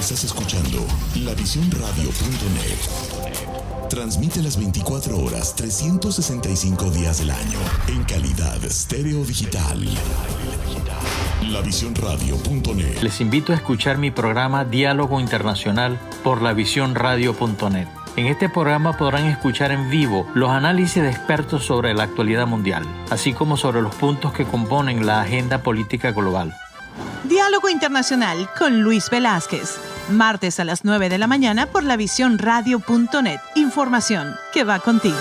Estás escuchando lavisionradio.net. Transmite las 24 horas, 365 días del año, en calidad estéreo digital. Lavisionradio.net. Les invito a escuchar mi programa Diálogo Internacional por lavisionradio.net. En este programa podrán escuchar en vivo los análisis de expertos sobre la actualidad mundial, así como sobre los puntos que componen la agenda política global. Diálogo Internacional con Luis Velázquez. Martes a las 9 de la mañana por lavisionradio.net. Información que va contigo.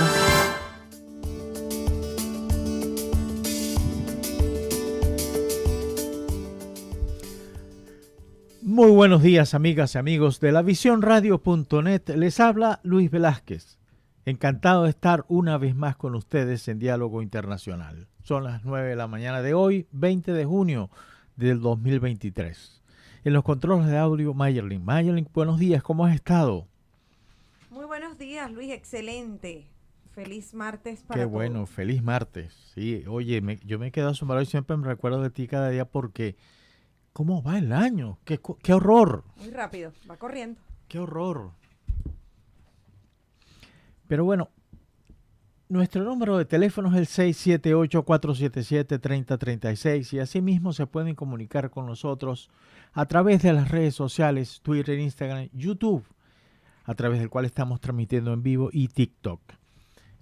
Muy buenos días, amigas y amigos de lavisionradio.net. Les habla Luis Velázquez. Encantado de estar una vez más con ustedes en Diálogo Internacional. Son las 9 de la mañana de hoy, 20 de junio del 2023. En los controles de audio, Mayerlin. Mayerlin, buenos días, ¿cómo has estado? Muy buenos días, Luis, excelente. Feliz martes para todos. Qué bueno, feliz martes. Sí, oye, yo me he quedado asombrado y siempre me recuerdo de ti cada día porque ¿cómo va el año? ¡Qué horror! Muy rápido, va corriendo. ¡Qué horror! Pero bueno, nuestro número de teléfono es el 678-477-3036 y asimismo se pueden comunicar con nosotros a través de las redes sociales, Twitter, Instagram, YouTube, a través del cual estamos transmitiendo en vivo, y TikTok.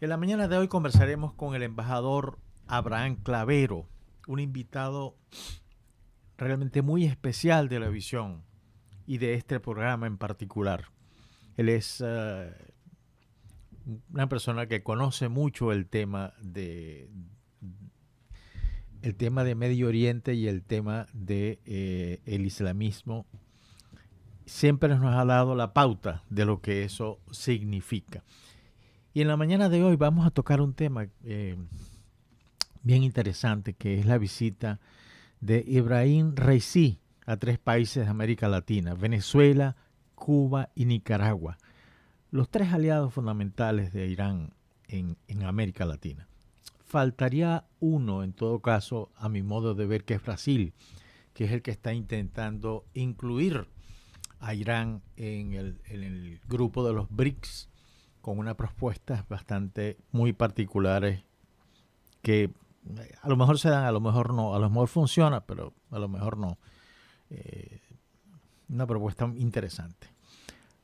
En la mañana de hoy conversaremos con el embajador Abraham Clavero, un invitado realmente muy especial de la visión y de este programa en particular. Él es una persona que conoce mucho el tema de Medio Oriente y el tema de el islamismo. Siempre nos ha dado la pauta de lo que eso significa. Y en la mañana de hoy vamos a tocar un tema bien interesante, que es la visita de Ibrahim Raisi a 3 países de América Latina: Venezuela, Cuba y Nicaragua, los 3 aliados fundamentales de Irán en América Latina. Faltaría uno, en todo caso, a mi modo de ver, que es Brasil, que es el que está intentando incluir a Irán en el grupo de los BRICS, con unas propuestas bastante muy particulares que a lo mejor se dan, a lo mejor no, a lo mejor funciona, pero a lo mejor no. Una propuesta interesante.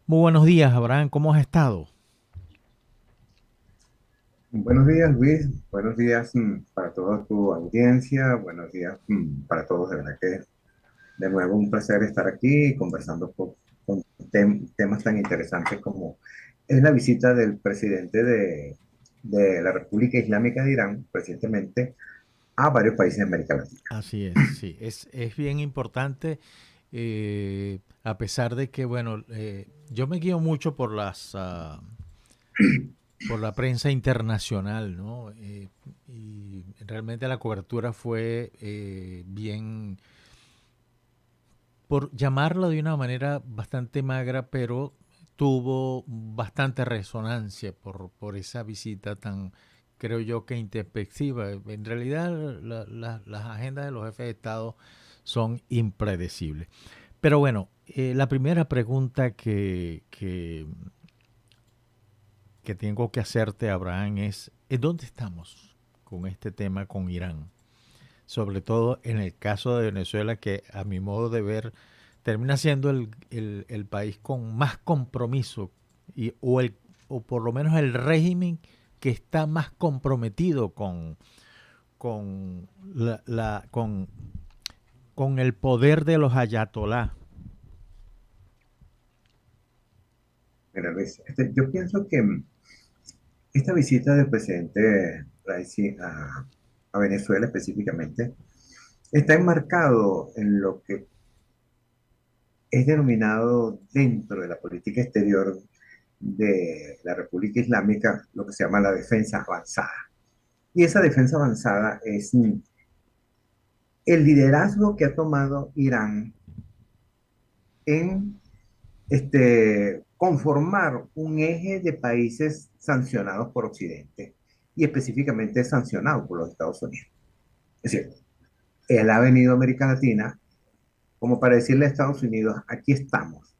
Muy buenos días, Abraham, ¿cómo has estado? Buenos días, Luis. Buenos días para toda tu audiencia. Buenos días para todos. De verdad que de nuevo un placer estar aquí conversando con temas tan interesantes como es la visita del presidente de la República Islámica de Irán recientemente a varios países de América Latina. Así es, sí. Es bien importante, a pesar de que, bueno, yo me guío mucho por por la prensa internacional, ¿no? Y realmente la cobertura fue bien, por llamarlo de una manera bastante magra, pero tuvo bastante resonancia por esa visita tan, creo yo, que introspectiva. En realidad las agendas de los jefes de Estado son impredecibles. Pero bueno, la primera pregunta que tengo que hacerte, Abraham, es ¿dónde estamos con este tema con Irán? Sobre todo en el caso de Venezuela, que a mi modo de ver termina siendo el país con más compromiso o por lo menos el régimen que está más comprometido con el poder de los ayatolás. Mira, Luis, yo pienso que esta visita del presidente Raisi a Venezuela específicamente está enmarcado en lo que es denominado dentro de la política exterior de la República Islámica lo que se llama la defensa avanzada. Y esa defensa avanzada es el liderazgo que ha tomado Irán en conformar un eje de países sancionados por Occidente y específicamente sancionados por los Estados Unidos. Es decir, él ha venido a América Latina como para decirle a Estados Unidos, aquí estamos,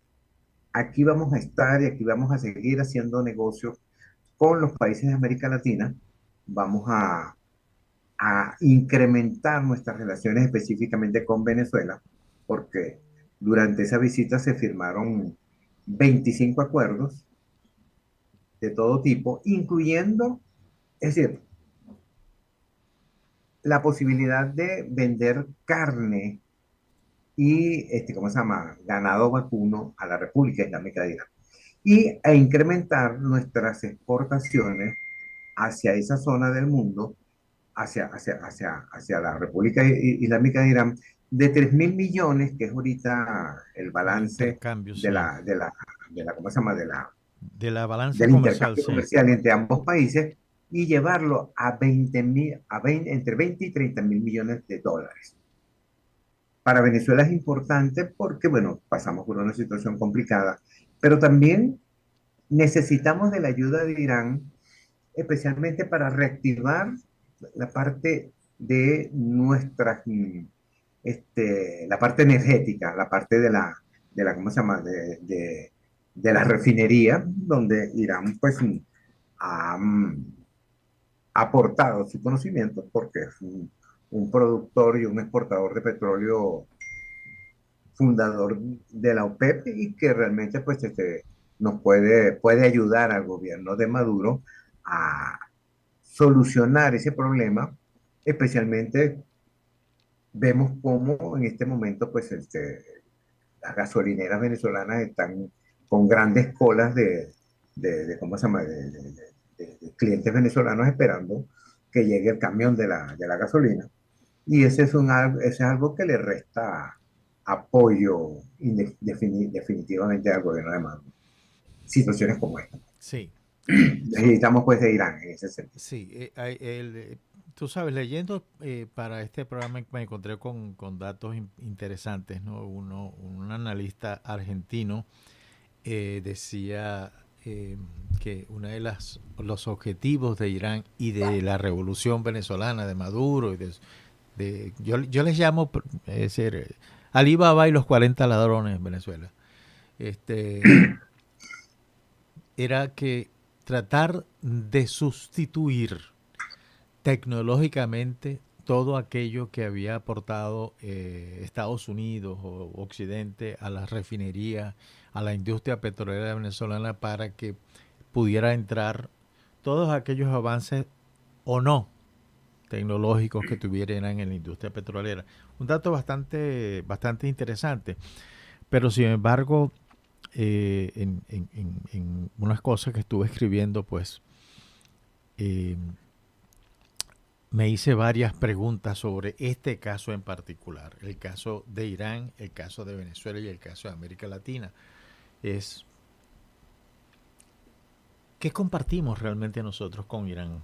aquí vamos a estar y aquí vamos a seguir haciendo negocios con los países de América Latina, vamos a incrementar nuestras relaciones específicamente con Venezuela, porque durante esa visita se firmaron 25 acuerdos de todo tipo, incluyendo, es decir, la posibilidad de vender carne y, ¿cómo se llama? Ganado vacuno a la República Islámica de Irán. E incrementar nuestras exportaciones hacia esa zona del mundo, hacia la República Islámica de Irán, de 3.000 millones, que es ahorita el El balance intercambio, de sí. ¿cómo se llama? De la balanza Del comercial, intercambio sí. comercial entre ambos países y llevarlo a 20 entre 20 y 30.000 millones de dólares. Para Venezuela es importante porque, bueno, pasamos por una situación complicada, pero también necesitamos de la ayuda de Irán, especialmente para reactivar la parte de la parte energética, la parte ¿cómo se llama? De la refinería, donde Irán, pues, ha aportado su conocimiento porque es un productor y un exportador de petróleo fundador de la OPEP y que realmente, pues, nos puede ayudar al gobierno de Maduro a solucionar ese problema. Especialmente vemos cómo en este momento, pues, las gasolineras venezolanas están con grandes colas ¿cómo se llama? De clientes venezolanos esperando que llegue el camión de la gasolina. Y ese es algo que le resta apoyo definitivamente al gobierno de Maduro. Situaciones como esta. Sí. Necesitamos, pues, de Irán en ese sentido. Sí, tú sabes, leyendo para este programa me encontré con datos interesantes, ¿no? Un analista argentino decía que uno de los objetivos de Irán y de la revolución venezolana, de Maduro, yo les llamo, es decir, Alí Baba y los 40 ladrones en Venezuela, era que tratar de sustituir tecnológicamente todo aquello que había aportado Estados Unidos o Occidente a las refinerías, a la industria petrolera venezolana, para que pudiera entrar todos aquellos avances o no tecnológicos que tuvieran en la industria petrolera. Un dato bastante interesante, pero sin embargo, en unas cosas que estuve escribiendo, pues me hice varias preguntas sobre este caso en particular, el caso de Irán, el caso de Venezuela y el caso de América Latina. ¿Qué compartimos realmente nosotros con Irán?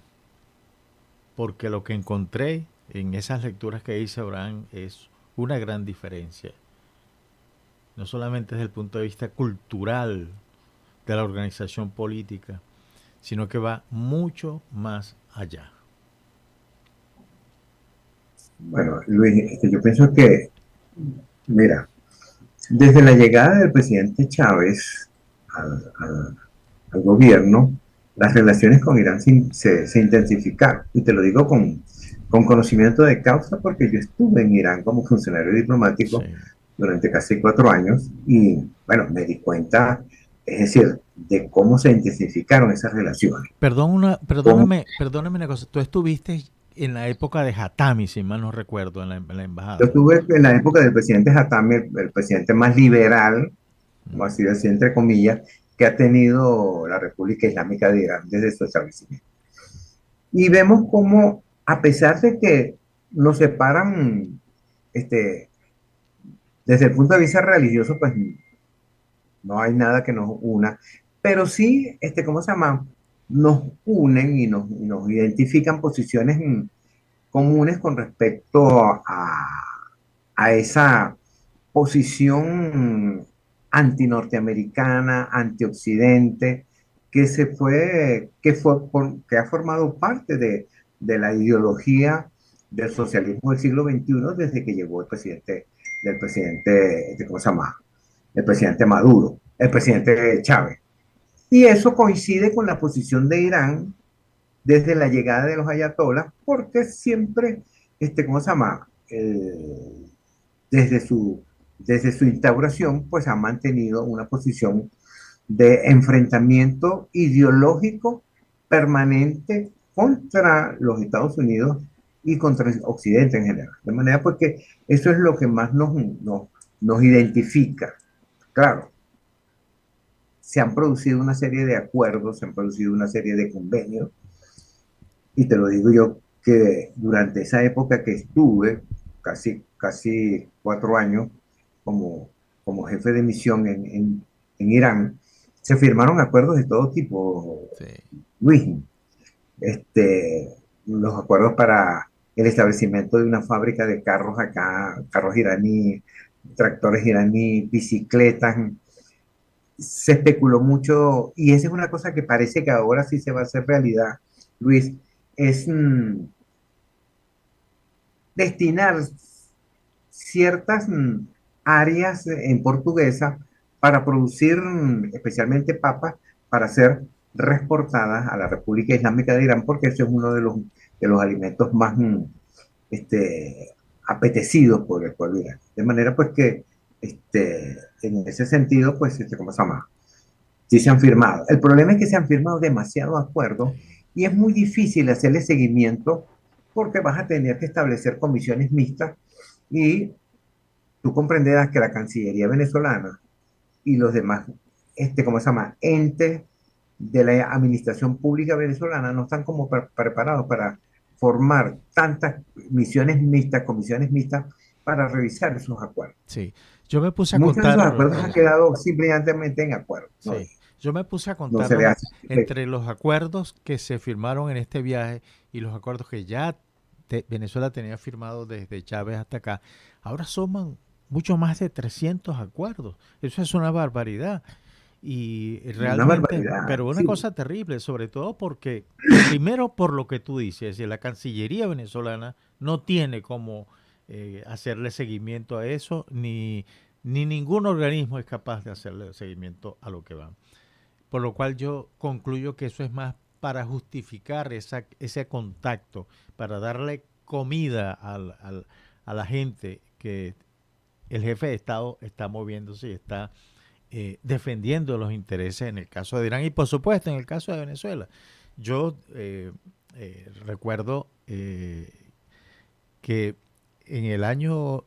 Porque lo que encontré en esas lecturas que hice Abraham es una gran diferencia. No solamente desde el punto de vista cultural de la organización política, sino que va mucho más allá. Bueno, Luis, yo pienso que, mira, desde la llegada del presidente Chávez al gobierno, las relaciones con Irán se intensificaron. Y te lo digo con conocimiento de causa porque yo estuve en Irán como funcionario diplomático durante casi 4 años y, bueno, me di cuenta, es decir, de cómo se intensificaron esas relaciones. Perdóname una cosa. Tú estuviste en la época de Hatami, si mal no recuerdo, en la embajada. Yo estuve en la época del presidente Hatami, el presidente más liberal, como así decir, entre comillas, que ha tenido la República Islámica de Irán desde su establecimiento. Y vemos cómo, a pesar de que nos separan, desde el punto de vista religioso, pues no hay nada que nos una, pero sí, ¿cómo se llama? Nos unen y nos identifican posiciones comunes con respecto a esa posición antinorteamericana, antioccidente, que ha formado parte de la ideología del socialismo del siglo XXI desde que llegó ¿cómo se llama? El presidente Maduro. el presidente Chávez. Y eso coincide con la posición de Irán desde la llegada de los ayatolás, porque siempre, ¿cómo se llama? Desde desde su instauración, pues ha mantenido una posición de enfrentamiento ideológico permanente contra los Estados Unidos y contra el Occidente en general. De manera porque eso es lo que más nos identifica. Claro, se han producido una serie de acuerdos, se han producido una serie de convenios, y te lo digo yo que durante esa época que estuve, casi 4 años, como jefe de misión en Irán, se firmaron acuerdos de todo tipo, Sí. Luis. Los acuerdos para el establecimiento de una fábrica de carros acá, carros iraní, tractores iraní, bicicletas. Se especuló mucho, y esa es una cosa que parece que ahora sí se va a hacer realidad, Luis, es destinar ciertas áreas en portuguesa para producir especialmente papas para ser reexportadas a la República Islámica de Irán, porque ese es uno de los alimentos más apetecidos por el pueblo iraní. De manera pues que en ese sentido, pues, ¿cómo se llama? Sí se han firmado. El problema es que se han firmado demasiados acuerdos y es muy difícil hacerle seguimiento porque vas a tener que establecer comisiones mixtas y tú comprenderás que la Cancillería venezolana y los demás, ¿cómo se llama? Entes de la administración pública venezolana no están como preparados para formar tantas comisiones mixtas para revisar esos acuerdos. Sí, yo me puse a Muchos de esos contar, acuerdos han quedado simplemente en acuerdos. ¿No? sí, yo me puse a No se le contarlos hace entre los acuerdos que se firmaron en este viaje y los acuerdos que ya Venezuela tenía firmado desde Chávez hasta acá. Ahora suman mucho más de 300 acuerdos. Eso es una barbaridad. Y una realmente, barbaridad. pero una Sí, cosa terrible, sobre todo porque, primero por lo que tú dices, es decir, la Cancillería venezolana no tiene cómo hacerle seguimiento a eso, ni ningún organismo es capaz de hacerle seguimiento a lo que va. Por lo cual yo concluyo que eso es más para justificar ese contacto, para darle comida a la gente que el jefe de Estado está moviéndose y está defendiendo los intereses en el caso de Irán y por supuesto en el caso de Venezuela. Yo recuerdo que en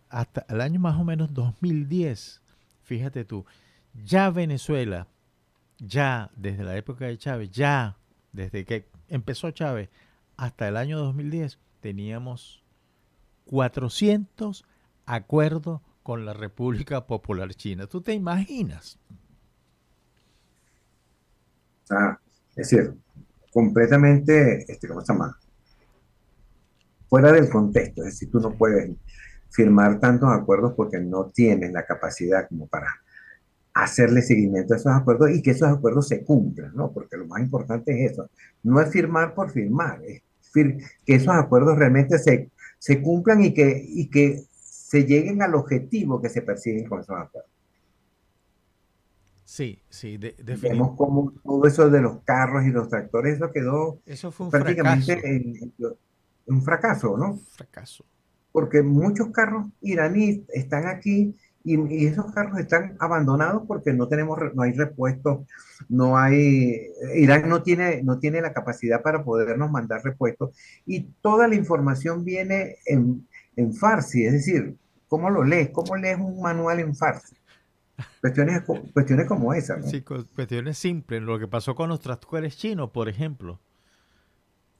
hasta el año más o menos 2010, fíjate tú, ya Venezuela, ya desde la época de Chávez, ya desde que empezó Chávez hasta el año 2010, teníamos 400 acuerdos con la República Popular China. ¿Tú te imaginas? es decir, completamente, ¿cómo se llama? Fuera del contexto. Es decir, tú no puedes firmar tantos acuerdos porque no tienes la capacidad como para hacerle seguimiento a esos acuerdos y que esos acuerdos se cumplan, ¿no? Porque lo más importante es eso. No es firmar por firmar, es que esos acuerdos realmente se cumplan y que se lleguen al objetivo que se persiguen con esos acuerdos. Sí, sí, Vemos como todo eso de los carros y los tractores, eso quedó eso fue un prácticamente fracaso. en un fracaso, ¿no? Fracaso. Porque muchos carros iraníes están aquí y esos carros están abandonados porque no hay repuestos, Irán no tiene la capacidad para podernos mandar repuestos y toda la información viene en Farsi, es decir, ¿cómo lo lees? ¿Cómo lees un manual en Farsi? Cuestiones como esa, ¿no? Sí, cuestiones simples. Lo que pasó con los tractores chinos, por ejemplo.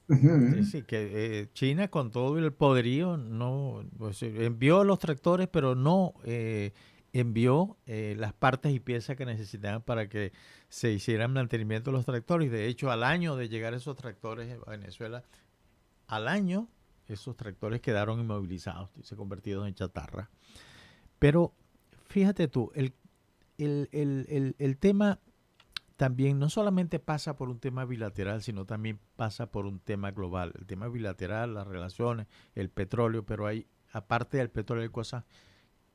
Sí, Ujú. sí, que China con todo el poderío no pues, envió los tractores, pero no envió las partes y piezas que necesitaban para que se hicieran mantenimiento de los tractores. De hecho, al año de llegar esos tractores a Venezuela, al año esos tractores quedaron inmovilizados y se convertidos en chatarra. Pero fíjate tú, el tema también no solamente pasa por un tema bilateral, sino también pasa por un tema global. El tema bilateral, las relaciones, el petróleo, pero hay, aparte del petróleo, hay cosas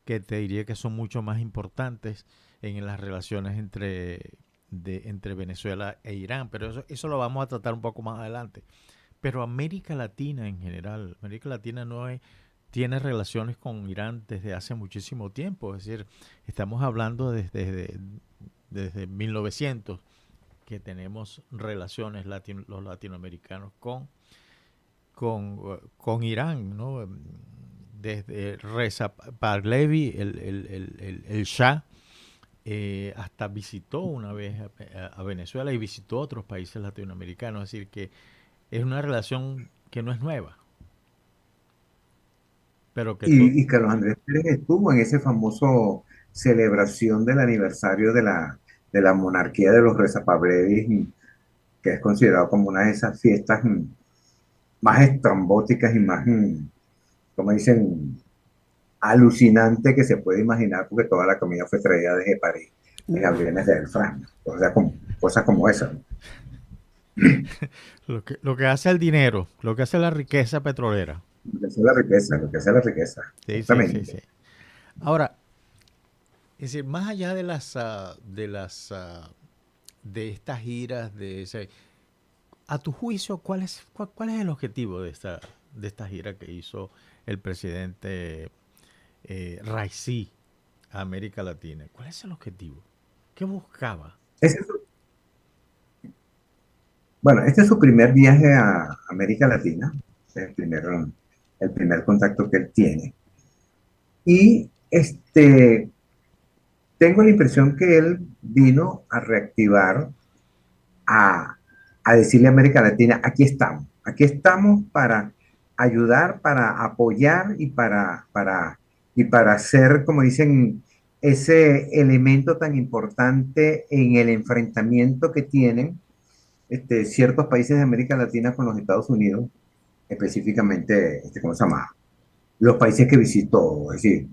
que te diría que son mucho más importantes en las relaciones entre Venezuela e Irán, pero eso lo vamos a tratar un poco más adelante. Pero América Latina en general, América Latina tiene relaciones con Irán desde hace muchísimo tiempo, es decir, estamos hablando desde 1900 que tenemos relaciones los latinoamericanos con Irán, ¿no? Desde Reza Pahlavi, el Shah, hasta visitó una vez a Venezuela y visitó otros países latinoamericanos, es decir, que es una relación que no es nueva, pero que Y Carlos Andrés Pérez estuvo en ese famoso celebración del aniversario de la monarquía de los Rezapablevis, que es considerado como una de esas fiestas más estrambóticas y más, como dicen, alucinante que se puede imaginar, porque toda la comida fue traída desde París en aviones de Air France, o sea, cosas como esas. lo que hace el dinero, lo que hace la riqueza petrolera. Lo que hace la riqueza, lo que hace la riqueza. Sí, Exactamente. sí. Ahora, es decir, más allá de estas giras, a tu juicio, ¿cuál es el objetivo de esta gira que hizo el presidente Raisi a América Latina? ¿Cuál es el objetivo? ¿Qué buscaba? Bueno, este es su primer viaje a América Latina, es el primer contacto que él tiene. Y tengo la impresión que él vino a reactivar, a decirle a América Latina, aquí estamos para ayudar, para apoyar y para hacer, como dicen, ese elemento tan importante en el enfrentamiento que tienen ciertos países de América Latina con los Estados Unidos, específicamente, ¿cómo se llama? Los países que visitó, es decir,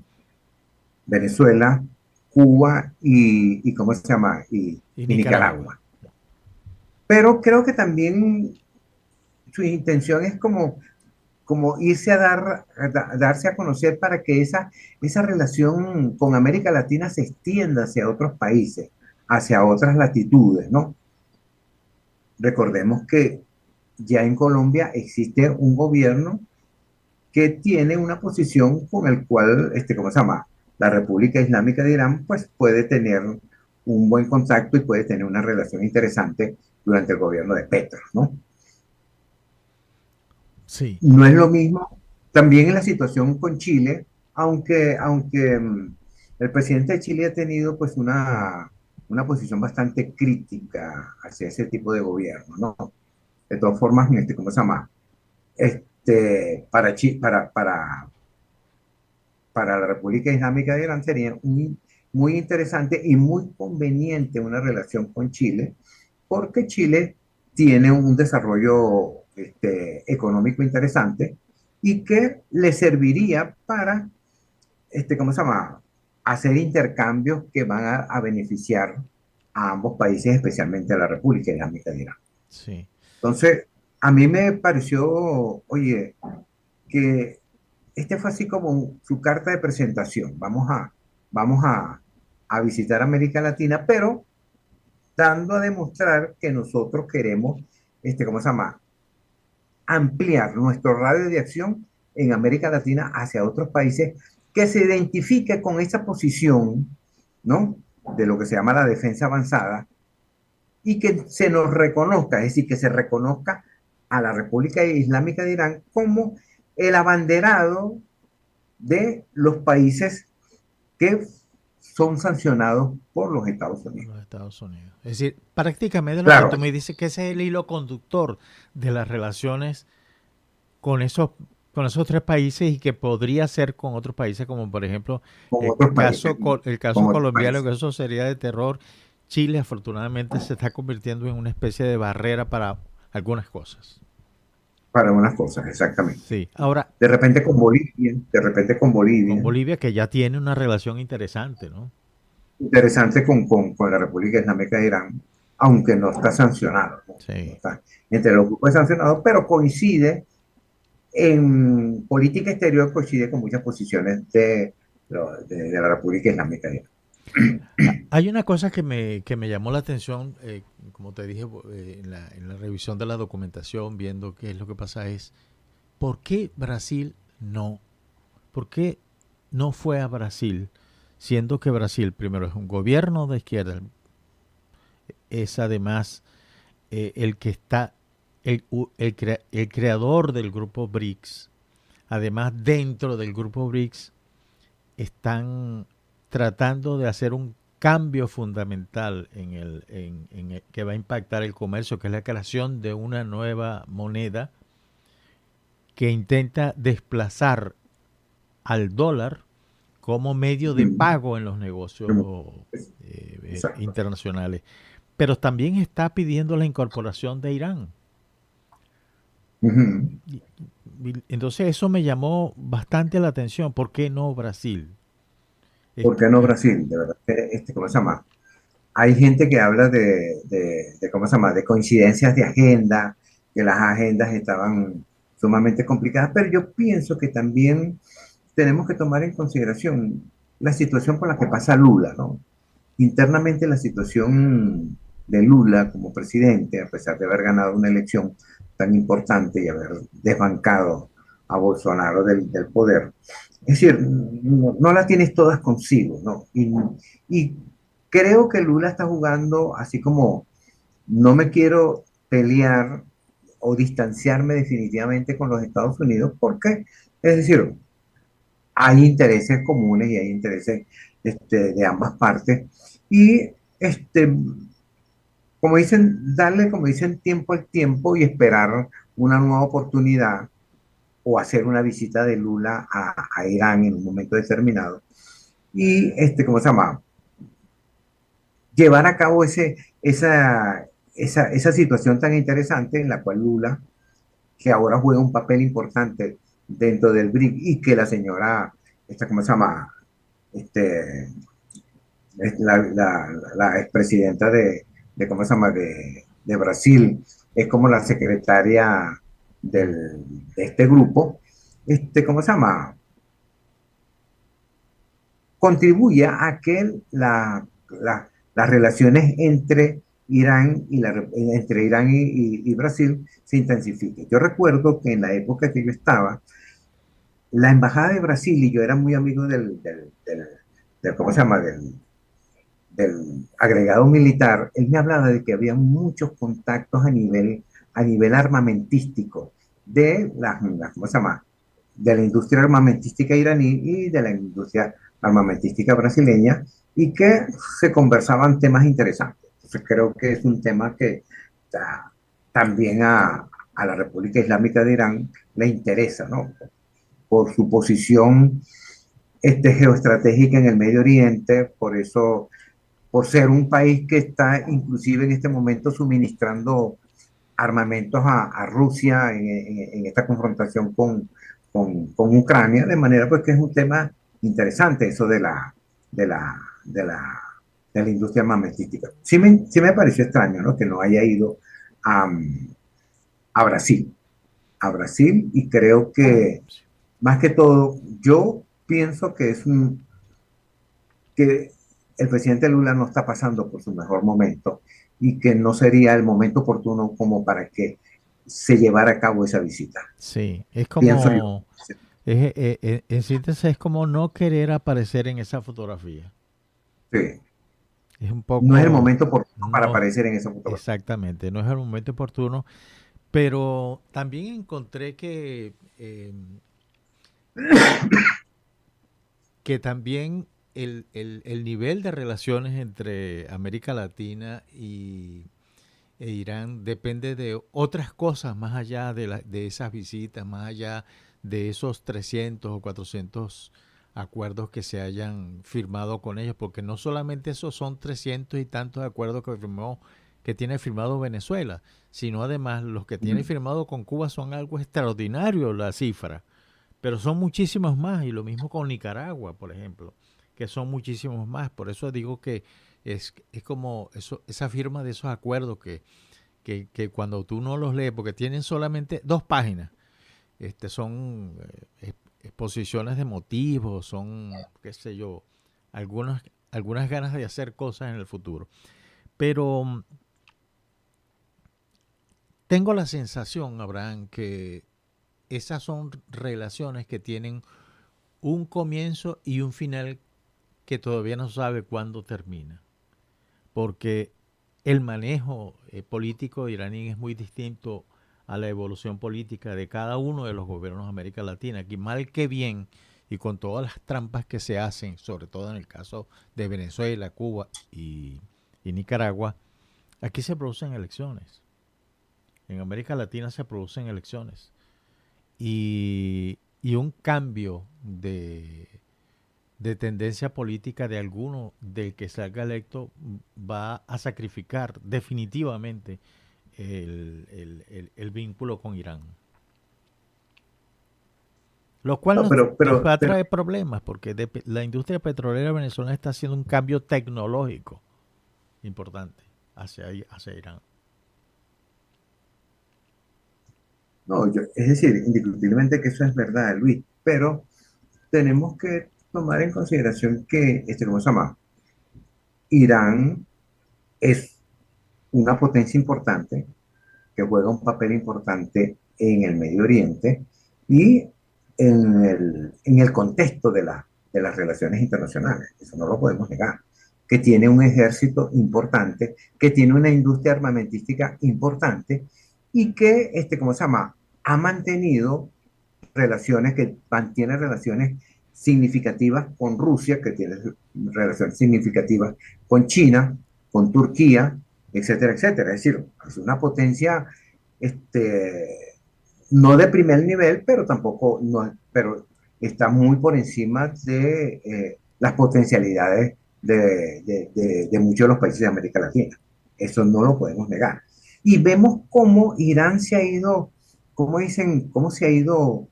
Venezuela, Cuba y ¿cómo se llama? Y Nicaragua. Pero creo que también su intención es como irse a darse a conocer para que esa relación con América Latina se extienda hacia otros países, hacia otras latitudes, ¿no? Recordemos que ya en Colombia existe un gobierno que tiene una posición con el cual, ¿cómo se llama? La República Islámica de Irán, pues puede tener un buen contacto y puede tener una relación interesante durante el gobierno de Petro, ¿no? Sí. No es lo mismo también en la situación con Chile, aunque el presidente de Chile ha tenido pues una posición bastante crítica hacia ese tipo de gobierno, ¿no? De todas formas, ¿cómo se llama? Para la República Islámica de Irán sería muy interesante y muy conveniente una relación con Chile, porque Chile tiene un desarrollo económico interesante y que le serviría para, ¿cómo se llama? Hacer intercambios que van a beneficiar a ambos países, especialmente a la República Islámica de Irán. Sí. Entonces, a mí me pareció, oye, que fue así como su carta de presentación. Vamos a visitar América Latina, pero dando a demostrar que nosotros queremos, ¿cómo se llama? Ampliar nuestro radio de acción en América Latina hacia otros países, que se identifique con esa posición, ¿no? De lo que se llama la defensa avanzada, y que se nos reconozca, es decir, que se reconozca a la República Islámica de Irán como el abanderado de los países que son sancionados por los Estados Unidos. Los Estados Unidos. Es decir, prácticamente lo Claro. que tú me dices que ese es el hilo conductor de las relaciones con esos tres países y que podría ser con otros países, como por ejemplo el caso colombiano, que eso sería de terror. Chile afortunadamente se está convirtiendo en una especie de barrera para algunas cosas. Para unas cosas, exactamente. Sí. Ahora, de repente con Bolivia. Con Bolivia, que ya tiene una relación interesante, ¿no? Interesante con la República Islámica de Irán, aunque no está sancionado, ¿no? Sí. No está entre los grupos sancionados, pero coincide en política exterior, coincide con muchas posiciones de de la República Islámica de Irán. Hay una cosa que me llamó la atención, como te dije, en la revisión de la documentación, viendo qué es lo que pasa, es ¿por qué Brasil no? ¿Por qué no fue a Brasil? Siendo que Brasil, primero, es un gobierno de izquierda, es además el que está, el creador del grupo BRICS. Además, dentro del grupo BRICS están tratando de hacer un cambio fundamental que va a impactar el comercio, que es la creación de una nueva moneda que intenta desplazar al dólar como medio de pago en los negocios Exacto. internacionales. Pero también está pidiendo la incorporación de Irán. Ujú. Entonces eso me llamó bastante la atención. ¿Por qué no Brasil? ¿Por Este, qué no Brasil? De verdad, ¿cómo se llama? Hay gente que habla ¿cómo se llama? De coincidencias de agenda, que las agendas estaban sumamente complicadas, pero yo pienso que también tenemos que tomar en consideración la situación por la que pasa Lula, ¿no? Internamente la situación de Lula como presidente, a pesar de haber ganado una elección tan importante y haber desbancado a Bolsonaro del poder, es decir, no las tienes todas consigo, ¿no? Y creo que Lula está jugando así como no me quiero pelear o distanciarme definitivamente con los Estados Unidos porque, es decir, hay intereses comunes y hay intereses de ambas partes. Y como dicen, darle, como dicen, tiempo al tiempo y esperar una nueva oportunidad o hacer una visita de Lula a Irán en un momento determinado. Y, ¿cómo se llama? Llevar a cabo esa situación tan interesante en la cual Lula, que ahora juega un papel importante dentro del BRIC y que la señora, ¿cómo se llama? Este, la expresidenta ¿cómo se llama? De Brasil, es como la secretaria de este grupo, ¿cómo se llama? Contribuye a que las relaciones entre entre Irán y Brasil se intensifiquen. Yo recuerdo que en la época que yo estaba, la embajada de Brasil, y yo era muy amigo ¿cómo se llama? Del agregado militar, él me hablaba de que había muchos contactos a nivel armamentístico ¿cómo se llama? De la industria armamentística iraní y de la industria armamentística brasileña y que se conversaban temas interesantes. Entonces creo que es un tema que también a la República Islámica de Irán le interesa, ¿no? Por su posición geoestratégica en el Medio Oriente, por eso por ser un país que está inclusive en este momento suministrando armamentos a Rusia en esta confrontación con Ucrania, de manera pues que es un tema interesante eso de la, de la, de la industria armamentística. Sí me pareció extraño, ¿no? Que no haya ido a, a Brasil, y creo que más que todo, yo pienso que que el presidente Lula no está pasando por su mejor momento y que no sería el momento oportuno como para que se llevara a cabo esa visita. Sí, es Pienso yo. como, en síntesis, es como no querer aparecer en esa fotografía. Sí. Es un No es el poco, momento oportuno para no, aparecer en esa fotografía. exactamente, no es el momento oportuno, pero también encontré que también el nivel de relaciones entre América Latina e Irán depende de otras cosas más allá de esas visitas, más allá de esos 300 o 400 acuerdos que se hayan firmado con ellos, porque no solamente esos son 300 y tantos acuerdos que tiene firmado Venezuela, sino además los que tiene firmado con Cuba son algo extraordinario la cifra, pero son muchísimos más, y lo mismo con Nicaragua, por ejemplo, que son muchísimos más. Por eso digo que es como esa firma de esos acuerdos que cuando tú no los lees, porque tienen solamente 2 páginas, son exposiciones de motivos, son, qué sé yo, algunas ganas de hacer cosas en el futuro. Pero tengo la sensación, Abraham, que esas son relaciones que tienen un comienzo y un final que todavía no sabe cuándo termina. Porque el manejo político iraní es muy distinto a la evolución política de cada uno de los gobiernos de América Latina. Aquí mal que bien, y con todas las trampas que se hacen, sobre todo en el caso de Venezuela, Cuba y Nicaragua, aquí se producen elecciones. En América Latina se producen elecciones. Y un cambio de tendencia política de alguno del que salga electo va a sacrificar definitivamente el vínculo con Irán. Lo cual No, nos va a traer problemas porque la industria petrolera venezolana está haciendo un cambio tecnológico importante hacia Irán. No, es decir, indiscutiblemente que eso es verdad, Luis, pero tenemos que tomar en consideración que, ¿cómo se llama? Irán es una potencia importante que juega un papel importante en el Medio Oriente y en el contexto de las relaciones internacionales. Eso no lo podemos negar. Que tiene un ejército importante, que tiene una industria armamentística importante y que, ¿cómo se llama? Ha mantenido mantiene relaciones significativas con Rusia, que tiene relaciones significativas con China, con Turquía, etcétera, etcétera. Es decir, es una potencia no de primer nivel, pero tampoco, no, pero está muy por encima de las potencialidades de muchos de los países de América Latina. Eso no lo podemos negar. Y vemos cómo Irán se ha ido, cómo se ha ido,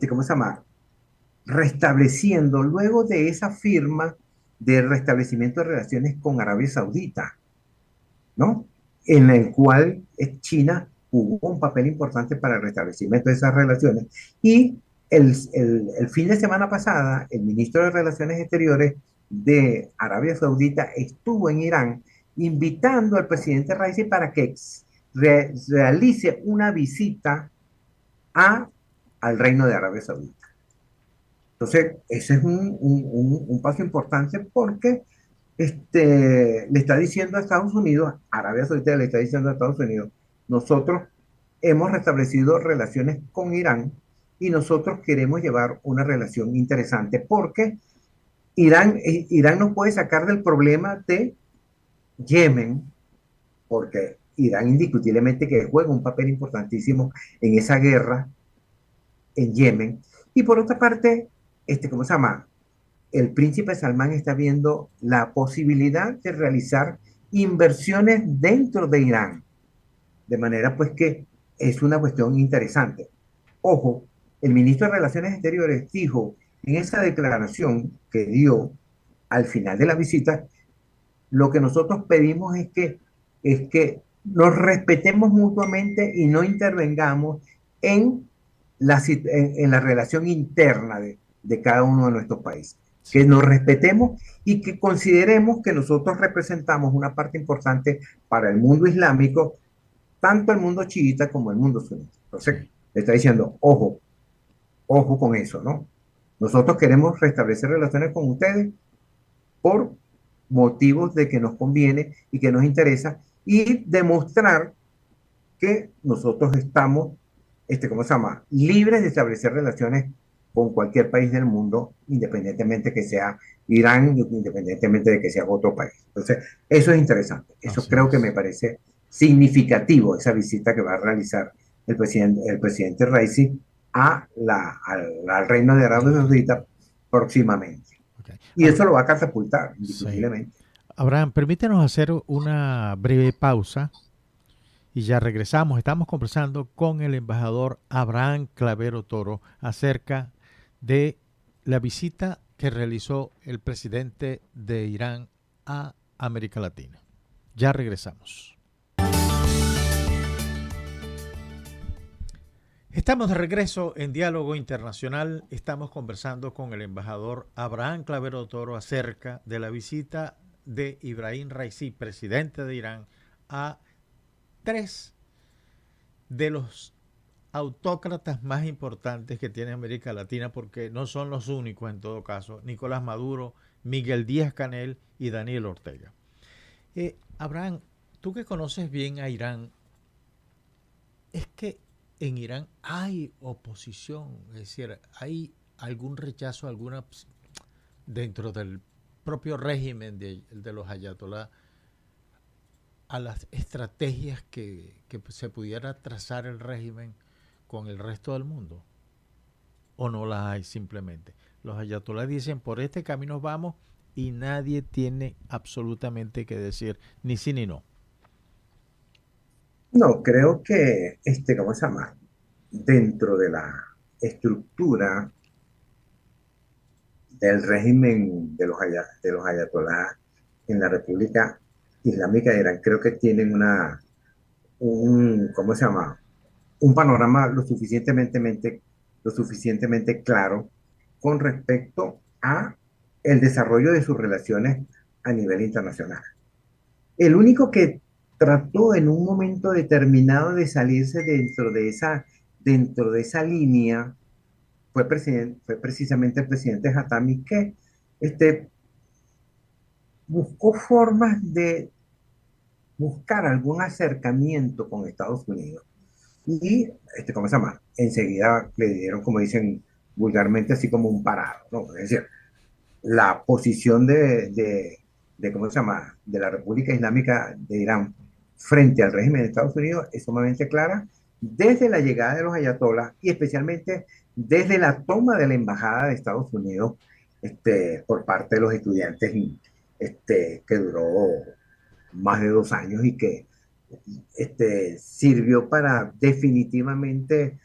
¿cómo se llama? Restableciendo luego de esa firma de restablecimiento de relaciones con Arabia Saudita, ¿no? En el cual China jugó un papel importante para el restablecimiento de esas relaciones. Y el fin de semana pasada, el ministro de Relaciones Exteriores de Arabia Saudita estuvo en Irán invitando al presidente Raisi para que realice una visita al Reino de Arabia Saudita. Entonces, ese es un paso importante porque le está diciendo a Estados Unidos, Arabia Saudita le está diciendo a Estados Unidos, nosotros hemos restablecido relaciones con Irán y nosotros queremos llevar una relación interesante porque Irán nos puede sacar del problema de Yemen, porque Irán indiscutiblemente que juega un papel importantísimo en esa guerra en Yemen. Y por otra parte, ¿cómo se llama? El príncipe Salmán está viendo la posibilidad de realizar inversiones dentro de Irán. De manera pues que es una cuestión interesante. Ojo, el ministro de Relaciones Exteriores dijo en esa declaración que dio al final de la visita, lo que nosotros pedimos es que nos respetemos mutuamente y no intervengamos en la relación interna de cada uno de nuestros países. Que nos respetemos y que consideremos que nosotros representamos una parte importante para el mundo islámico, tanto el mundo chiita como el mundo sunita. Entonces, le está diciendo, ojo con eso, ¿no? Nosotros queremos restablecer relaciones con ustedes por motivos de que nos conviene y que nos interesa y demostrar que nosotros estamos, ¿cómo se llama? Libres de establecer relaciones con cualquier país del mundo, independientemente que sea Irán, independientemente de que sea otro país. Entonces, eso es interesante. Eso Así creo es. que me parece significativo, esa visita que va a realizar el presidente Raisi al Reino de Arabia Saudita próximamente. Okay. Y eso lo va a catapultar, indiscutiblemente. Sí. Abraham, permítenos hacer una breve pausa y ya regresamos. Estamos conversando con el embajador Abraham Clavero Toro acerca de la visita que realizó el presidente de Irán a América Latina. Ya regresamos. Estamos de regreso en Diálogo Internacional. Estamos conversando con el embajador Abraham Clavero Toro acerca de la visita de Ibrahim Raisi, presidente de Irán, a tres de los autócratas más importantes que tiene América Latina, porque no son los únicos en todo caso: Nicolás Maduro, Miguel Díaz-Canel y Daniel Ortega. Abraham, tú que conoces bien a Irán, es que en Irán hay oposición, es decir, hay algún rechazo, alguna dentro del propio régimen de los ayatolás a las estrategias que se pudiera trazar el régimen con el resto del mundo, o no las hay simplemente. Los ayatolás dicen: por este camino vamos, y nadie tiene absolutamente que decir ni sí ni no. No, creo que, ¿cómo se llama? Dentro de la estructura del régimen de los ayatolás en la República Islámica de Irán, creo que tienen ¿cómo se llama? Un panorama lo suficientemente claro con respecto a el desarrollo de sus relaciones a nivel internacional. El único que trató en un momento determinado de salirse dentro de esa línea fue precisamente el presidente Hatami, que este, buscó formas de buscar algún acercamiento con Estados Unidos. Y, ¿cómo se llama? Enseguida le dieron, como dicen vulgarmente, así como un parado, ¿no? Es decir, la posición ¿cómo se llama? De la República Islámica de Irán frente al régimen de Estados Unidos es sumamente clara desde la llegada de los ayatolás y especialmente desde la toma de la embajada de Estados Unidos por parte de los estudiantes que duró más de 2 años y que sirvió para definitivamente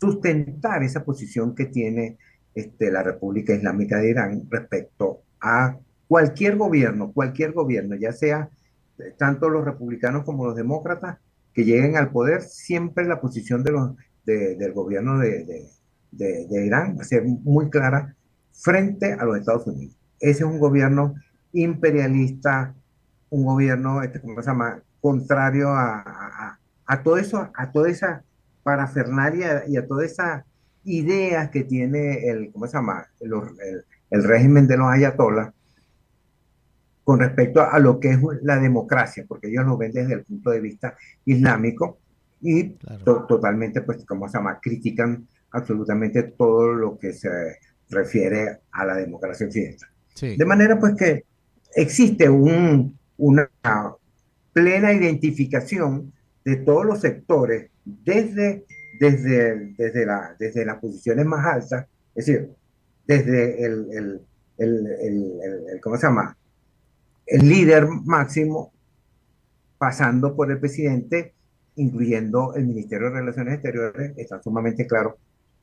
sustentar esa posición que tiene la República Islámica de Irán respecto a cualquier gobierno, ya sea tanto los republicanos como los demócratas que lleguen al poder, siempre la posición del gobierno de Irán va a ser muy clara frente a los Estados Unidos. Ese es un gobierno imperialista, un gobierno, ¿cómo se llama?, contrario a todo eso, a toda esa parafernalia y a todas esas ideas que tiene ¿cómo se llama?, el régimen de los ayatolás con respecto a lo que es la democracia, porque ellos lo ven desde el punto de vista islámico y Claro. totalmente, pues, ¿cómo se llama?, critican absolutamente todo lo que se refiere a la democracia occidental. Sí. De manera, pues, que existe una plena identificación de todos los sectores desde las posiciones más altas, es decir, desde ¿cómo se llama?, el líder máximo, pasando por el presidente, incluyendo el Ministerio de Relaciones Exteriores. Está sumamente claro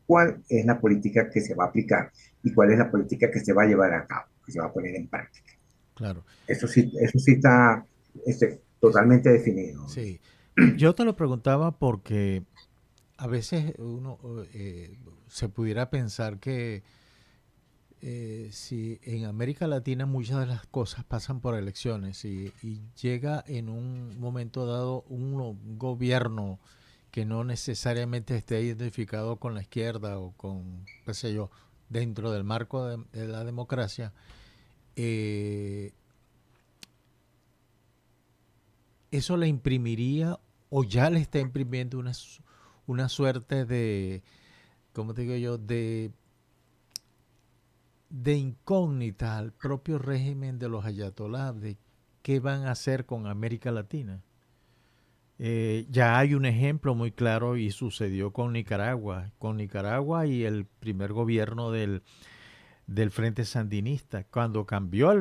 cuál es la política que se va a aplicar y cuál es la política que se va a llevar a cabo, que se va a poner en práctica. Claro. Eso sí está totalmente definido. Sí. Yo te lo preguntaba porque a veces uno se pudiera pensar que si en América Latina muchas de las cosas pasan por elecciones y llega en un momento dado un gobierno que no necesariamente esté identificado con la izquierda o con, qué sé yo, dentro del marco de la democracia, eso le imprimiría o ya le está imprimiendo una suerte de, ¿cómo te digo yo?, de incógnita al propio régimen de los ayatolás, de qué van a hacer con América Latina. Ya hay un ejemplo muy claro y sucedió con Nicaragua y el primer gobierno del Frente Sandinista. Cuando cambió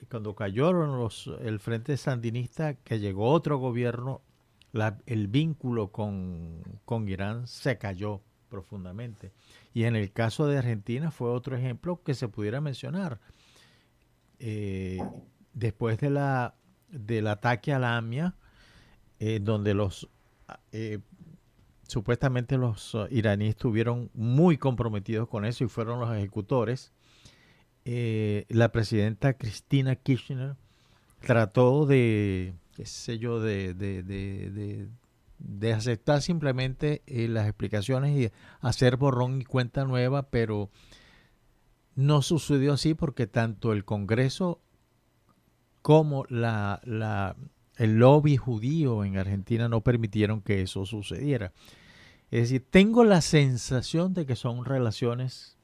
cuando cayeron el Frente Sandinista, que llegó otro gobierno, el vínculo con Irán se cayó profundamente. Y en el caso de Argentina fue otro ejemplo que se pudiera mencionar. Después del ataque a la AMIA, donde los eh, supuestamente los iraníes estuvieron muy comprometidos con eso y fueron los ejecutores. La presidenta Cristina Kirchner trató de, qué sé yo, de aceptar simplemente las explicaciones y hacer borrón y cuenta nueva, pero no sucedió así porque tanto el Congreso como el lobby judío en Argentina no permitieron que eso sucediera. Es decir, tengo la sensación de que son relaciones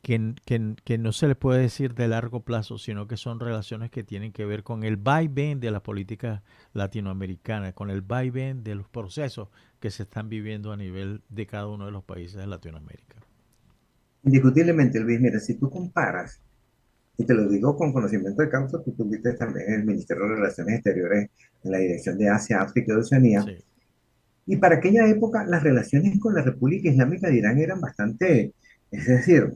que no se le puede decir de largo plazo, sino que son relaciones que tienen que ver con el vaivén de la política latinoamericana, con el vaivén de los procesos que se están viviendo a nivel de cada uno de los países de Latinoamérica. Indiscutiblemente, Luis, mira, si tú comparas, y te lo digo con conocimiento de causa, tú tuviste también en el Ministerio de Relaciones Exteriores en la Dirección de Asia, África y Oceanía, Sí. y para aquella época las relaciones con la República Islámica de Irán eran bastante, es decir,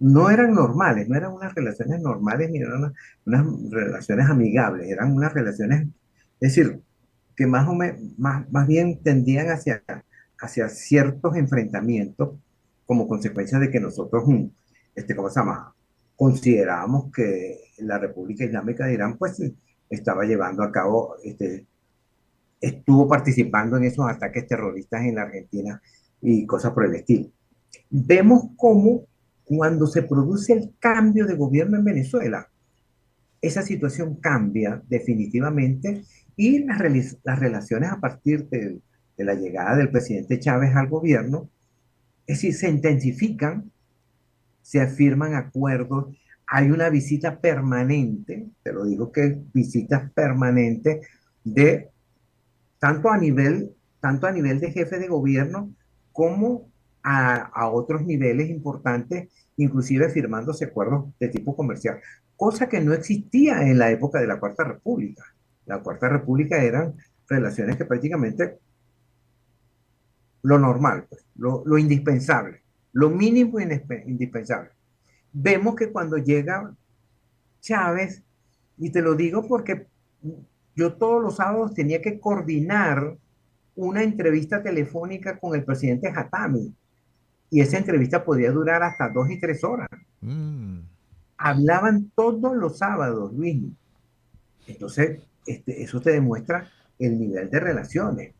no eran normales, no eran unas relaciones normales ni eran unas relaciones amigables, eran unas relaciones, es decir, que más bien tendían hacia ciertos enfrentamientos como consecuencia de que nosotros, ¿cómo se llama? Considerábamos que la República Islámica de Irán, pues, estaba llevando a cabo, estuvo participando en esos ataques terroristas en la Argentina y cosas por el estilo. Vemos cómo cuando se produce el cambio de gobierno en Venezuela, esa situación cambia definitivamente y las relaciones a partir de la llegada del presidente Chávez al gobierno, es decir, se intensifican, se afirman acuerdos, hay una visita permanente, te lo digo que visitas permanentes de tanto a nivel, tanto a nivel de jefe de gobierno como a otros niveles importantes, inclusive firmándose acuerdos de tipo comercial, cosa que no existía en la época de la Cuarta República. La Cuarta República eran relaciones que prácticamente lo normal, pues, lo indispensable, lo mínimo indispensable. Vemos que cuando llega Chávez, y te lo digo porque yo todos los sábados tenía que coordinar una entrevista telefónica con el presidente Hatami, y esa entrevista podía durar hasta 2 y 3 horas. Hablaban todos los sábados, Luis. Entonces, eso te demuestra el nivel de relaciones.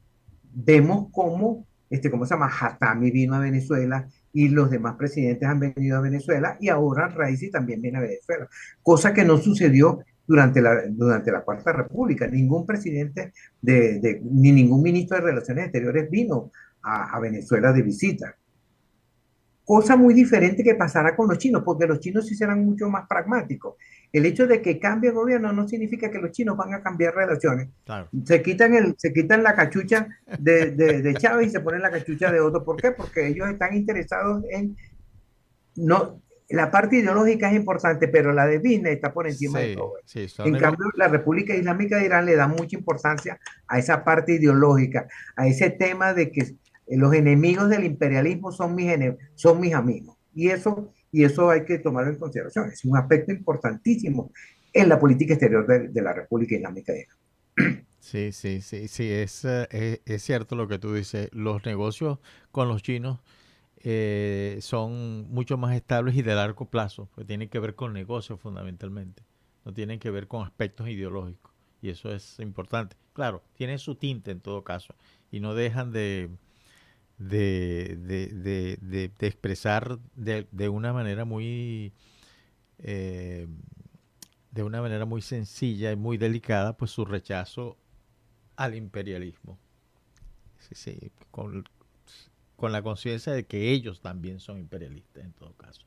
Vemos cómo se llama, Hatami vino a Venezuela y los demás presidentes han venido a Venezuela y ahora Raisi también viene a Venezuela, cosa que no sucedió durante la Cuarta República. Ningún presidente ni ningún ministro de Relaciones Exteriores vino a Venezuela de visita. Cosa muy diferente que pasará con los chinos, porque los chinos sí serán mucho más pragmáticos. El hecho de que cambie el gobierno no significa que los chinos van a cambiar relaciones. Claro. Se quitan la cachucha de Chávez y se ponen la cachucha de otro. ¿Por qué? Porque ellos están interesados en... No, la parte ideológica es importante, pero la de business está por encima de todo. Sí, En cambio, la República Islámica de Irán le da mucha importancia a esa parte ideológica, a ese tema de que los enemigos del imperialismo son mis amigos. Y eso hay que tomarlo en consideración. Es un aspecto importantísimo en la política exterior de la República Islámica de Irán. Sí, es cierto lo que tú dices. Los negocios con los chinos son mucho más estables y de largo plazo, pues tienen que ver con negocios fundamentalmente, no tienen que ver con aspectos ideológicos, y eso es importante. Claro, tienen su tinte en todo caso, y no dejan de expresar de una manera muy sencilla y muy delicada, pues su rechazo al imperialismo. Sí, con la conciencia de que ellos también son imperialistas en todo caso.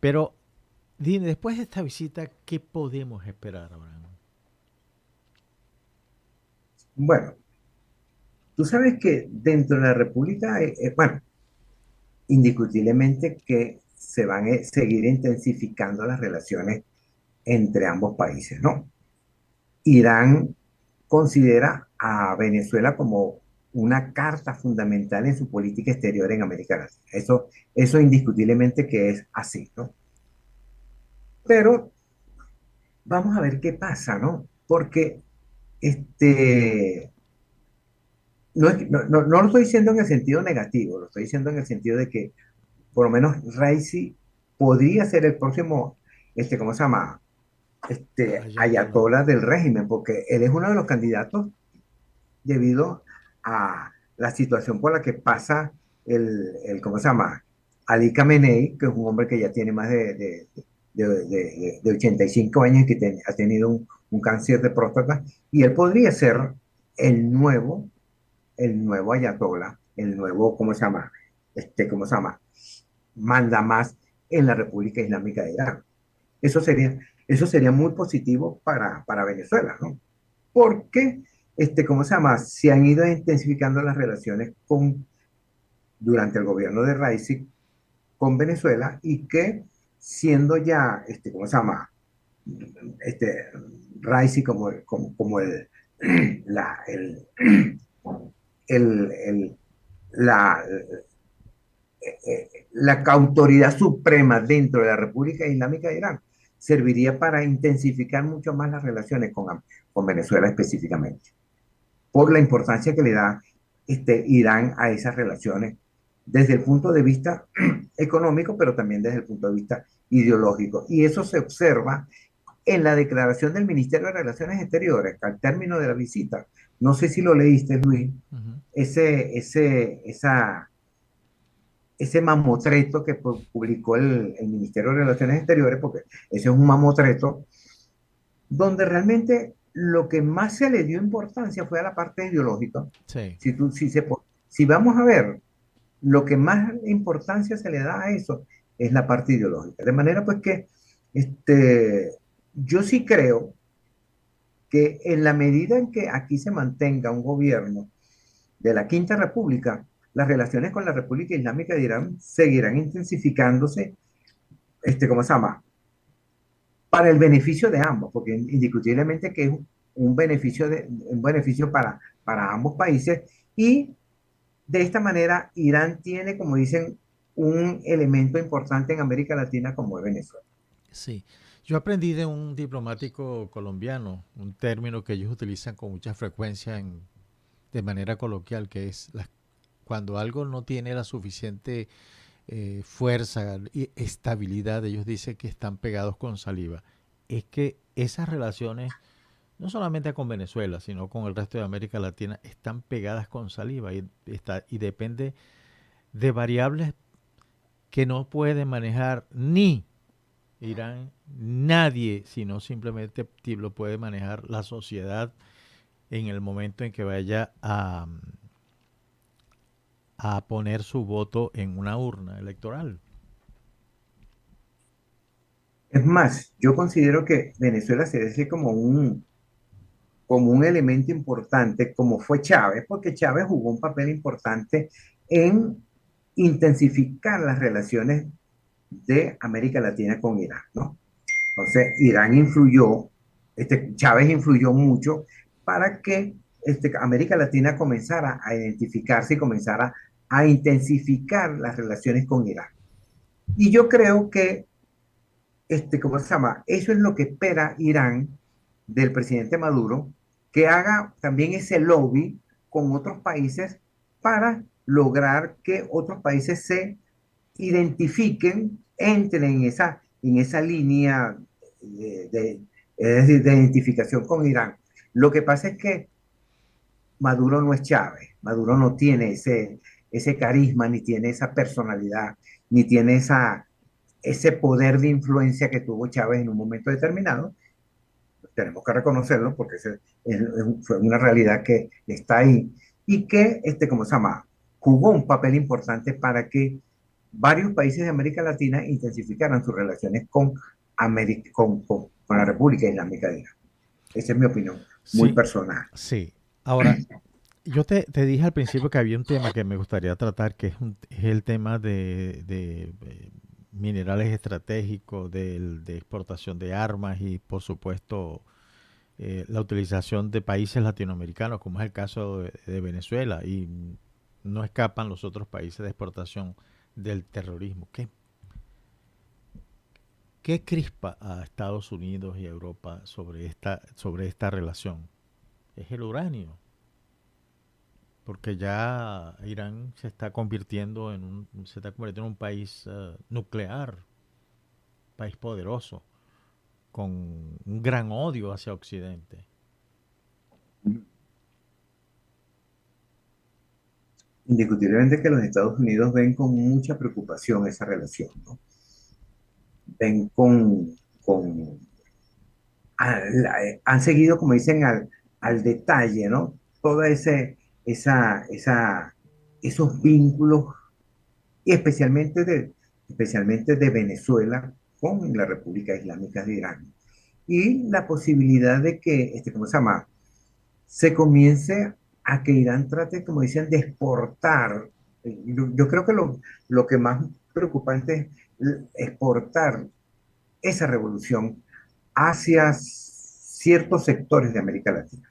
Pero dime, después de esta visita, ¿qué podemos esperar, Abraham? Bueno, tú sabes que dentro de la República, bueno, indiscutiblemente que se van a seguir intensificando las relaciones entre ambos países, ¿no? Irán considera a Venezuela como una carta fundamental en su política exterior en América Latina. Eso indiscutiblemente que es así, ¿no? Pero vamos a ver qué pasa, ¿no? Porque este, no lo estoy diciendo en el sentido negativo, lo estoy diciendo en el sentido de que por lo menos Raisi podría ser el próximo, ¿cómo se llama? Ayatollah. Ayatollah del régimen, porque él es uno de los candidatos debido a la situación por la que pasa ¿cómo se llama? Ali Khamenei, que es un hombre que ya tiene más de 85 años y que ha tenido un cáncer de próstata, y él podría ser el nuevo, el nuevo Ayatollah, el nuevo, ¿cómo se llama? ¿Cómo se llama? Manda más en la República Islámica de Irán. Eso sería, eso sería muy positivo para Venezuela, ¿no? Porque, ¿cómo se llama? Se han ido intensificando las relaciones durante el gobierno de Raisi con Venezuela y que siendo ya, ¿cómo se llama? Este, Raisi como la, el, el, la, la autoridad suprema dentro de la República Islámica de Irán, serviría para intensificar mucho más las relaciones con Venezuela específicamente, por la importancia que le da Irán a esas relaciones desde el punto de vista económico, pero también desde el punto de vista ideológico. Y eso se observa en la declaración del Ministerio de Relaciones Exteriores al término de la visita. No sé si lo leíste, Luis, Ujú. esa, ese mamotreto que publicó el Ministerio de Relaciones Exteriores, porque ese es un mamotreto, donde realmente lo que más se le dio importancia fue a la parte ideológica. Sí, Si, tú, si, se, si vamos a ver, lo que más importancia se le da a eso es la parte ideológica. De manera pues que yo sí creo que en la medida en que aquí se mantenga un gobierno de la Quinta República, las relaciones con la República Islámica de Irán seguirán intensificándose, ¿cómo se llama? Para el beneficio de ambos, porque indiscutiblemente que es un beneficio para ambos países y de esta manera Irán tiene, como dicen, un elemento importante en América Latina como es Venezuela. sí. Yo aprendí de un diplomático colombiano un término que ellos utilizan con mucha frecuencia de manera coloquial, que es cuando algo no tiene la suficiente fuerza y estabilidad, ellos dicen que están pegados con saliva. Es que esas relaciones, no solamente con Venezuela, sino con el resto de América Latina, están pegadas con saliva y depende de variables que no puede manejar ni Irán, nadie, sino simplemente lo puede manejar la sociedad en el momento en que vaya a poner su voto en una urna electoral. Es más, yo considero que Venezuela se debe como un elemento importante, como fue Chávez, porque Chávez jugó un papel importante en intensificar las relaciones de América Latina con Irán, ¿no? Entonces, Irán influyó, Chávez influyó mucho para que América Latina comenzara a identificarse y comenzara a intensificar las relaciones con Irán. Y yo creo que, ¿cómo se llama? Eso es lo que espera Irán del presidente Maduro, que haga también ese lobby con otros países para lograr que otros países se identifiquen, entren en esa línea es decir, de identificación con Irán. Lo que pasa es que Maduro no es Chávez, Maduro no tiene ese carisma, ni tiene esa personalidad, ni tiene ese poder de influencia que tuvo Chávez en un momento determinado. Tenemos que reconocerlo porque fue una realidad que está ahí y que, ¿cómo se llama? Jugó un papel importante para que varios países de América Latina intensificaran sus relaciones con la República Islámica de Irán. Esa es mi opinión, muy Sí, personal. sí. Ahora, yo te dije al principio que había un tema que me gustaría tratar, que es el tema de minerales estratégicos, de exportación de armas y, por supuesto, la utilización de países latinoamericanos, como es el caso de Venezuela, y no escapan los otros países de exportación del terrorismo. ¿Qué crispa a Estados Unidos y a Europa sobre esta relación? es el uranio, porque ya Irán se está convirtiendo en un país nuclear, país poderoso, con un gran odio hacia Occidente. Indiscutiblemente que los Estados Unidos ven con mucha preocupación esa relación, ¿no? Ven han seguido, como dicen, al detalle, ¿no? Toda esos vínculos, y especialmente de Venezuela con la República Islámica de Irán. Y la posibilidad de que, ¿cómo se llama? Se comience a que Irán trate, como dicen, de exportar. Yo creo que lo que más preocupante es exportar esa revolución hacia ciertos sectores de América Latina.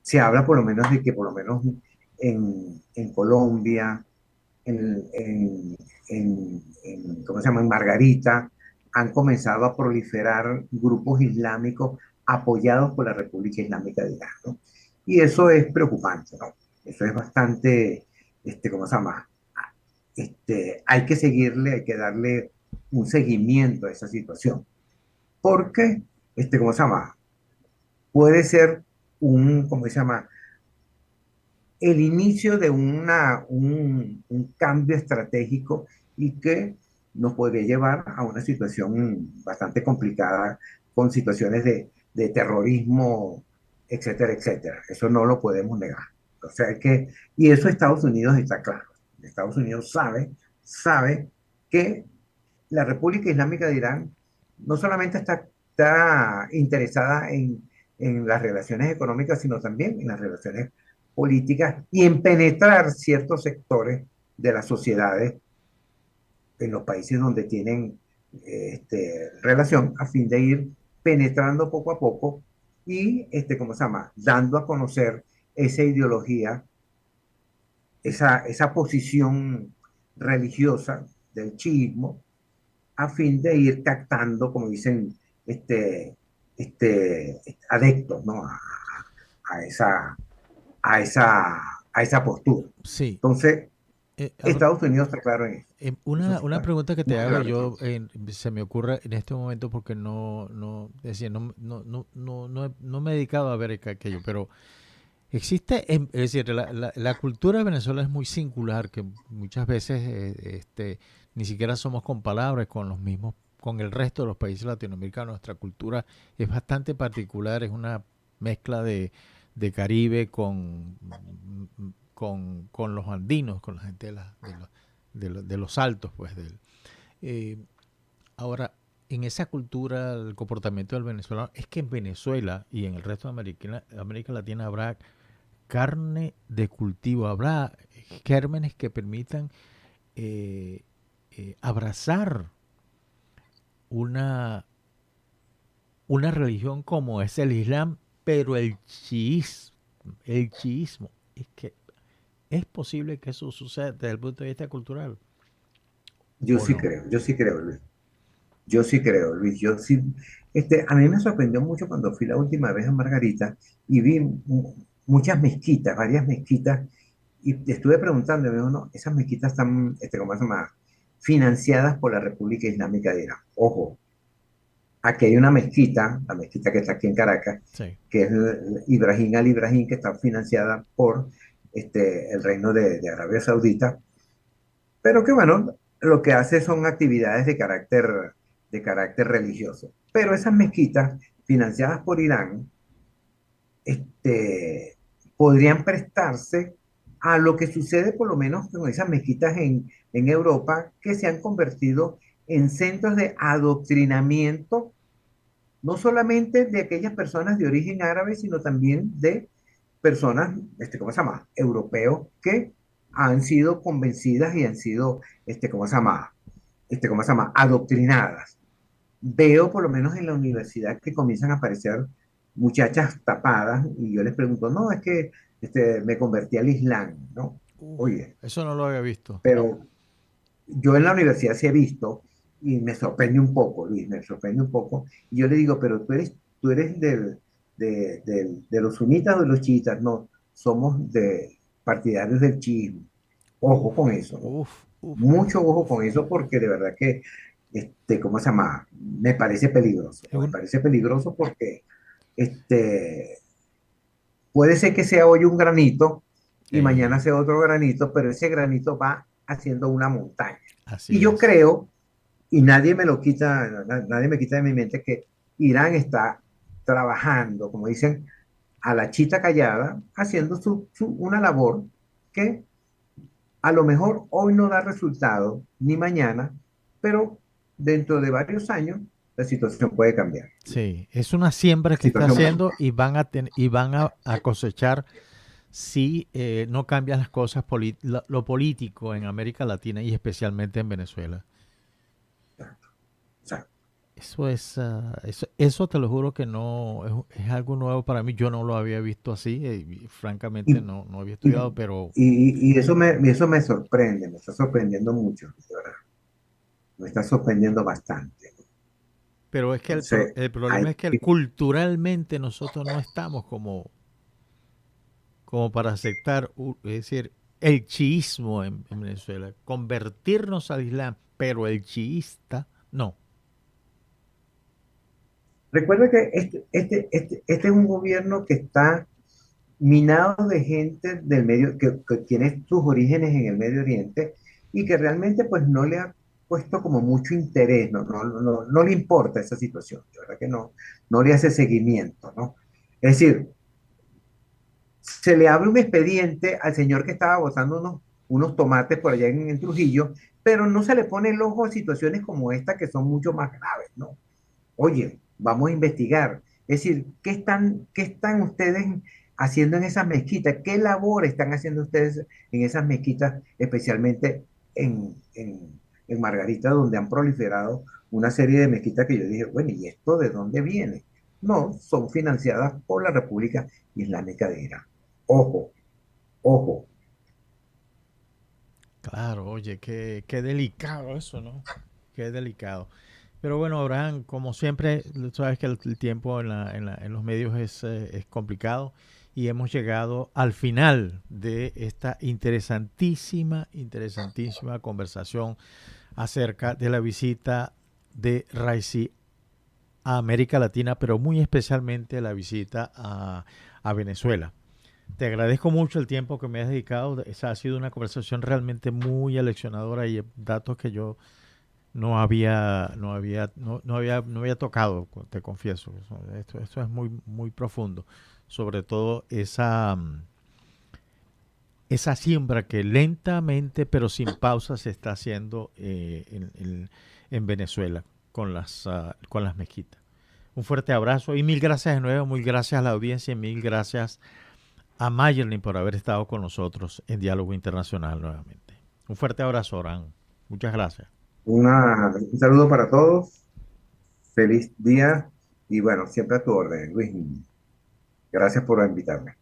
Se habla por lo menos de que por lo menos en Colombia, ¿cómo se llama? En Margarita, han comenzado a proliferar grupos islámicos apoyados por la República Islámica de Irán, ¿no? Y eso es preocupante, ¿no? Eso es bastante, ¿cómo se llama? Hay que seguirle, hay que darle un seguimiento a esa situación, porque, ¿cómo se llama? Puede ser ¿cómo se llama? El inicio de un cambio estratégico y que nos podría llevar a una situación bastante complicada con situaciones de terrorismo, etcétera, etcétera. Eso no lo podemos negar. O sea y eso Estados Unidos está claro. Estados Unidos sabe que la República Islámica de Irán no solamente está interesada en las relaciones económicas, sino también en las relaciones políticas y en penetrar ciertos sectores de las sociedades en los países donde tienen relación, a fin de ir penetrando poco a poco y, ¿cómo se llama? Dando a conocer esa ideología, esa posición religiosa del chiismo, a fin de ir captando, como dicen, adeptos, ¿no? A esa, a esa postura. Sí. Entonces, Ahora, Estados Unidos está claro en eso. una Eso está pregunta que te muy hago claro. yo, se me ocurre en este momento porque es decir, no me he dedicado a ver aquello, pero existe, es decir, la cultura de Venezuela es muy singular, que muchas veces ni siquiera somos comparables con los mismos, con el resto de los países latinoamericanos. Nuestra cultura es bastante particular, es una mezcla de Caribe con los andinos, con la gente de los altos, pues. Ahora, en esa cultura, el comportamiento del venezolano, es que en Venezuela y en el resto de América Latina habrá carne de cultivo, habrá gérmenes que permitan abrazar una religión como es el Islam, pero el chiismo, es que es posible que eso suceda desde el punto de vista cultural. Yo sí No? creo, Luis. Yo sí creo, Luis. Yo sí. A mí me sorprendió mucho cuando fui la última vez a Margarita y vi muchas mezquitas, varias mezquitas, y te estuve preguntando, no, esas mezquitas están, ¿cómo se llama? Financiadas por la República Islámica de Irán. Ojo, aquí hay una mezquita, la mezquita que está aquí en Caracas, Sí. que es Ibrahim al-Ibrahim, que está financiada por el reino de Arabia Saudita, pero que bueno, lo que hace son actividades de carácter religioso. Pero esas mezquitas financiadas por Irán podrían prestarse a lo que sucede por lo menos con esas mezquitas en Europa, que se han convertido en centros de adoctrinamiento, no solamente de aquellas personas de origen árabe, sino también de personas, ¿cómo se llama? Europeos que han sido convencidas y han sido, ¿cómo se llama? ¿Cómo se llama? Adoctrinadas. Veo por lo menos en la universidad que comienzan a aparecer muchachas tapadas y yo les pregunto, no, es que me convertí al Islam, ¿no? Oye, Eso no lo había visto. pero yo en la universidad sí he visto y me sorprende un poco, Luis, me sorprende un poco. Y yo le digo, pero tú eres de los sunitas o de los chiitas, no, somos partidarios del chiismo. Ojo con eso, ¿no? Uf, uf, Mucho ojo con eso porque de verdad que, ¿cómo se llama? Me parece peligroso, es ¿no? Me un- parece peligroso porque este, puede ser que sea hoy un granito y mañana eh, sea otro granito, pero ese granito va haciendo una montaña. Y así yo es. creo, y nadie me lo quita, nadie me quita de mi mente que Irán está trabajando, como dicen, a la chita callada, haciendo una labor que a lo mejor hoy no da resultado, ni mañana, pero dentro de varios años la situación puede cambiar. Sí, es una siembra La que está situación, haciendo y van a cosechar si no cambian las cosas, lo político en América Latina y especialmente en Venezuela. o sea, Eso te lo juro que no es algo nuevo para mí. Yo no lo había visto así, y francamente y, no había y, estudiado, pero y eso me sorprende, me está sorprendiendo mucho, de verdad. Me está sorprendiendo bastante. es que Entonces, el problema hay es que que, culturalmente nosotros no estamos como para aceptar, es decir, el chiismo en Venezuela, convertirnos al Islam, pero el chiista no. recuerda que este es un gobierno que está minado de gente del medio, que tiene sus orígenes en el Medio Oriente y que realmente pues no le ha puesto como mucho interés, no le importa esa situación, de verdad que no le hace seguimiento, ¿no? Es decir, se le abre un expediente al señor que estaba botando unos tomates por allá en Trujillo, pero no se le pone el ojo a situaciones como esta que son mucho más graves, ¿no? Oye, vamos a investigar. Es decir, qué están ustedes haciendo en esas mezquitas? ¿Qué labor están haciendo ustedes en esas mezquitas, especialmente en Margarita, donde han proliferado una serie de mezquitas que yo dije, bueno, ¿y esto de dónde viene? No, son financiadas por la República Islámica de Irán. Ojo, ojo. Claro, oye, qué delicado eso, ¿no? Qué delicado. Pero bueno, Abraham, como siempre, sabes que el tiempo en los medios es complicado y hemos llegado al final de esta interesantísima conversación acerca de la visita de Raisi a América Latina, pero muy especialmente la visita a Venezuela. Te agradezco mucho el tiempo que me has dedicado. Esa ha sido una conversación realmente muy aleccionadora y datos que yo no había tocado, te confieso. Esto es muy profundo. Sobre todo esa siembra que lentamente pero sin pausa se está haciendo en Venezuela con las mezquitas. Un fuerte abrazo y mil gracias de nuevo, mil gracias a la audiencia y mil gracias a Mayerlin por haber estado con nosotros en Diálogo Internacional nuevamente. Un fuerte abrazo, Orán. Muchas gracias. Un saludo para todos. Feliz día y bueno, siempre a tu orden, Luis. Gracias por invitarme.